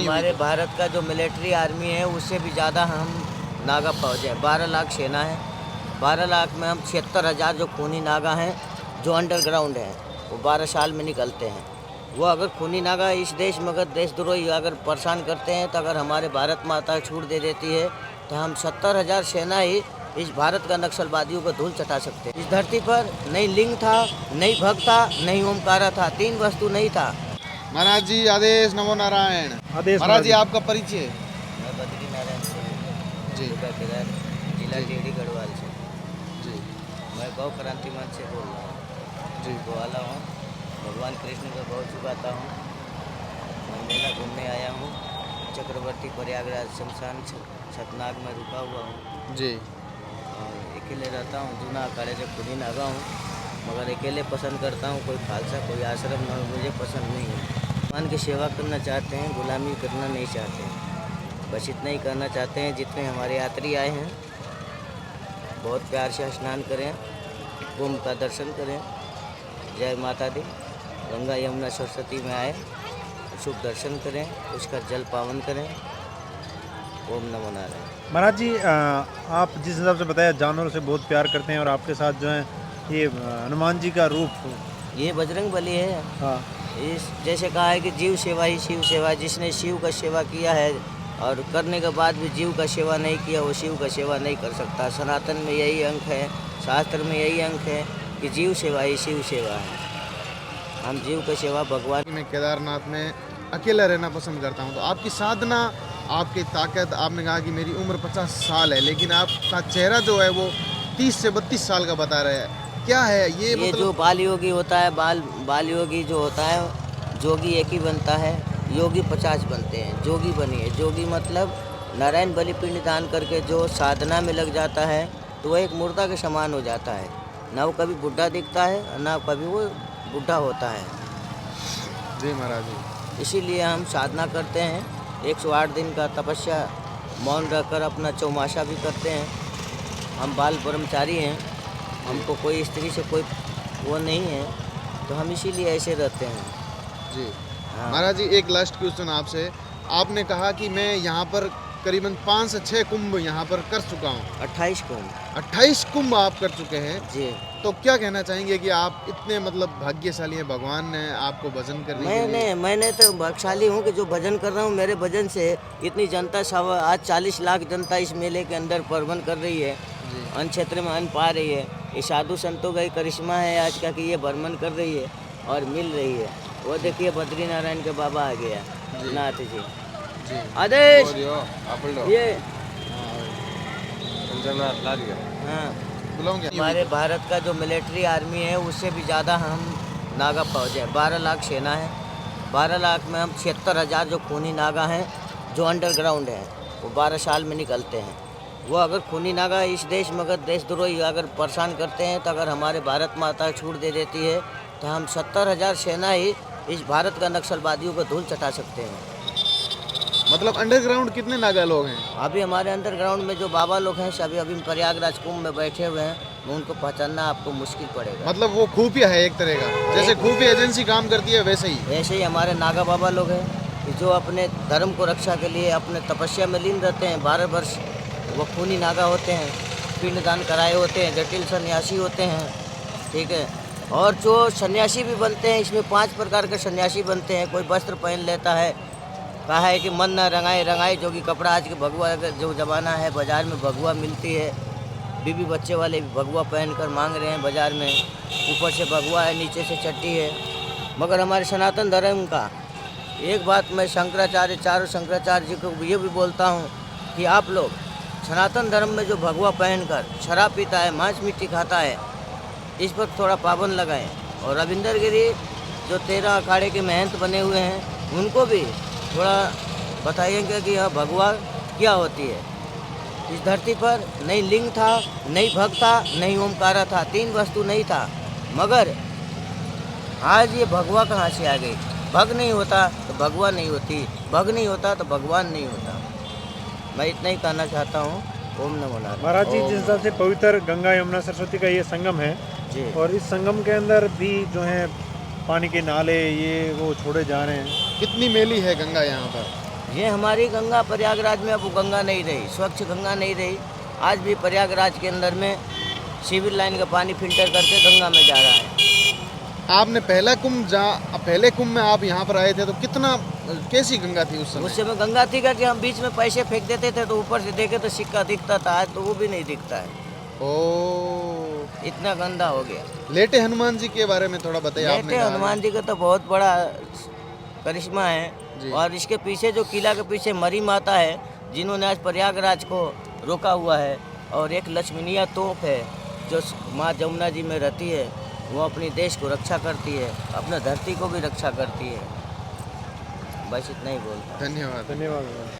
हमारे भारत का जो मिलिट्री आर्मी है उससे भी ज़्यादा हम नागा फौज है। 12 लाख सेना है। 12 लाख में हम 76,000 जो खूनी नागा हैं जो अंडरग्राउंड हैं वो 12 साल में निकलते हैं। वो अगर खूनी नागा इस देश में अगर देशद्रोही अगर परेशान करते हैं तो अगर हमारे भारत माता छूट दे देती है तो हम 70,000 सेना ही इस भारत का नक्सलवादियों को धूल चटा सकते हैं। इस धरती पर नहीं लिंग था, नहीं भग था, नहीं ओमकारा था, 3 वस्तु नहीं था। महाराज जी आदेश नमो नारायण। आदेश महाराज जी आपका परिचय। मैं बद्री नारायण सिंह जी किधर जिला टीडी गढ़वाल से। जी मैं गौ क्रांति मंच से बोल रहा हूँ। जी गोवाला हूँ। भगवान कृष्ण को गौ चुकाता हूँ। मैं मेला घूमने आया हूँ। चक्रवर्ती प्रयागराज शमशान छतनाग में रुका हुआ हूँ जी और अकेले रहता हूँ। जूना अखाड़े से खुद ही नागा हूँ मगर अकेले पसंद करता हूँ। कोई खालसा कोई आश्रम न मुझे पसंद नहीं है। भगवान की सेवा करना चाहते हैं, गुलामी करना नहीं चाहते हैं। बस इतना ही करना चाहते हैं जितने हमारे यात्री आए हैं बहुत प्यार से स्नान करें, कुंभ का दर्शन करें। जय माता दी। गंगा यमुना सरस्वती में आए, शुभ दर्शन करें, उसका जल पावन करें। ओम नमो नारायण। महाराज जी आप जिस हिसाब से बताया जानवरों से बहुत प्यार करते हैं और आपके साथ जो है ये हनुमान जी का रूप। ये बजरंग बली है। हाँ इस जैसे कहा है कि जीव सेवा ही शिव सेवा। जिसने शिव का सेवा किया है और करने के बाद भी जीव का सेवा नहीं किया वो शिव का सेवा नहीं कर सकता। सनातन में यही अंक है, शास्त्र में यही अंक है कि जीव सेवा ही शिव सेवा है। हम जीव का सेवा भगवान। मैं केदारनाथ में अकेला रहना पसंद करता हूँ। तो आपकी साधना, आपकी ताकत, आपने कहा कि मेरी उम्र 50 साल है लेकिन आपका चेहरा जो है वो 30 से 32 साल का बता रहा है। क्या है ये ये मतलब? जो बाल योगी होता है, बाल योगी जो होता है, जोगी एक ही बनता है, योगी 50 बनते हैं। जोगी बनिए, जोगी मतलब नारायण बलि पिंड दान करके जो साधना में लग जाता है तो वह एक मुर्दा के समान हो जाता है। ना वो कभी बुढ़ा दिखता है ना कभी वो बुढ़ा होता है। जी महाराज जी। इसीलिए हम साधना करते हैं। 108 दिन का तपस्या मौन रहकर अपना चौमासा भी करते हैं। हम बाल ब्रह्मचारी हैं, हमको कोई स्त्री से कोई वो नहीं है तो हम इसीलिए ऐसे रहते हैं। जी हाँ। महाराज जी एक लास्ट क्वेश्चन आपसे। आपने कहा कि मैं यहाँ पर करीबन 5 से 6 कुंभ यहाँ पर कर चुका हूँ। 28 को 28 कुंभ आप कर चुके हैं। जी। तो क्या कहना चाहेंगे कि आप इतने मतलब भाग्यशाली हैं, भगवान ने आपको भजन करने के लिए? मैंने तो भाग्यशाली हूँ कि जो भजन कर रहा हूँ मेरे भजन से इतनी जनता आज 40 लाख जनता इस मेले के अंदर प्रबंध कर रही है। जी अन्न क्षेत्र में अन्न पा रही है। ये साधु संतों का ही करिश्मा है आज का कि ये भ्रमण कर रही है और मिल रही है। वो देखिए बद्री नारायण के बाबा आ गया जी। नाथ जी। जी आदेश आप ये हाँ बुलाऊंगे। हमारे भारत का जो मिलिट्री आर्मी है उससे भी ज़्यादा हम नागा फौज है। 12 लाख सेना है। 12 लाख में हम 76,000 जो खूनी नागा हैं जो अंडरग्राउंड हैं वो 12 साल में निकलते हैं। वो अगर खूनी नागा इस देश में अगर देशद्रोही अगर परेशान करते हैं तो अगर हमारे भारत माता छूट दे देती है तो हम 70,000 सेना ही इस भारत का नक्सलवादियों को धूल चटा सकते हैं। मतलब अंडरग्राउंड कितने नागा लोग हैं? अभी हमारे अंडरग्राउंड में जो बाबा लोग हैं सभी अभी प्रयागराज कुंभ में बैठे हुए हैं। उनको पहचानना आपको मुश्किल पड़ेगा। मतलब वो खुफिया है एक तरह का, जैसे खुफिया एजेंसी काम करती है वैसे ही। ऐसे ही हमारे नागा बाबा लोग हैं कि जो अपने धर्म को रक्षा के लिए अपने तपस्या में लीन रहते हैं। 12 वर्ष वो खूनी नागा होते हैं, पिंडदान कराए होते हैं, जटिल सन्यासी होते हैं। ठीक है। और जो सन्यासी भी बनते हैं इसमें 5 प्रकार के सन्यासी बनते हैं। कोई वस्त्र पहन लेता है, कहा है कि मन न रंगाए रंगाए जोगी कपड़ा। आज के भगवा जो ज़माना है बाज़ार में भगवा मिलती है, बीबी बच्चे वाले भी भगवा पहन कर मांग रहे हैं बाज़ार में। ऊपर से भगवा है, नीचे से चट्टी है। मगर हमारे सनातन धर्म का एक बात मैं शंकराचार्य चारों शंकराचार्य जी को ये भी बोलता हूँ कि आप लोग सनातन धर्म में जो भगवा पहनकर शराब पीता है, मांस मिट्टी खाता है, इस पर थोड़ा पाबंद लगाएं। और रविंदर गिरी जो 13 अखाड़े के महंत बने हुए हैं उनको भी थोड़ा बताइएगा कि यह भगवा क्या होती है। इस धरती पर नहीं लिंग था, नहीं भग था, नहीं ओमकारा था, 3 वस्तु नहीं था। मगर आज ये भगवा कहाँ से आ गई? भग नहीं होता तो भगवा नहीं होती, भग नहीं होता तो भगवान नहीं होता। मैं इतना ही कहना चाहता हूँ। ओम नमो नारायण। महाराज जी जिस हिसाब से पवित्र गंगा यमुना सरस्वती का ये संगम है जी। और इस संगम के अंदर भी जो है पानी के नाले ये वो छोड़े जा रहे हैं। कितनी मेली है गंगा यहाँ पर? ये हमारी गंगा प्रयागराज में अब वो गंगा नहीं रही, स्वच्छ गंगा नहीं रही। आज भी प्रयागराज के अंदर में सिविल लाइन का पानी फिल्टर करके गंगा में जा रहा है। आपने पहले कुंभ में आप यहाँ पर आए थे तो कितना कैसी गंगा थी उस उस समय? समय गंगा थी कि हम बीच में पैसे फेंक देते थे तो ऊपर से देखे तो सिक्का दिखता था, आज तो वो भी नहीं दिखता है, ओ, इतना गंदा हो गया। लेटे हनुमान जी के बारे में थोड़ा बताइए। आपने लेटे कहा हनुमान जी का तो बहुत बड़ा करिश्मा जी। है। और इसके पीछे जो किला के पीछे मरी माता है, जिन्होंने आज प्रयागराज को रोका हुआ है। और एक लक्ष्मणिया तोप है जो माँ जमुना जी में रहती है, वो अपनी देश को रक्षा करती है, अपने धरती को भी रक्षा करती है। बस इतना ही बोलता हूँ। धन्यवाद। धन्यवाद।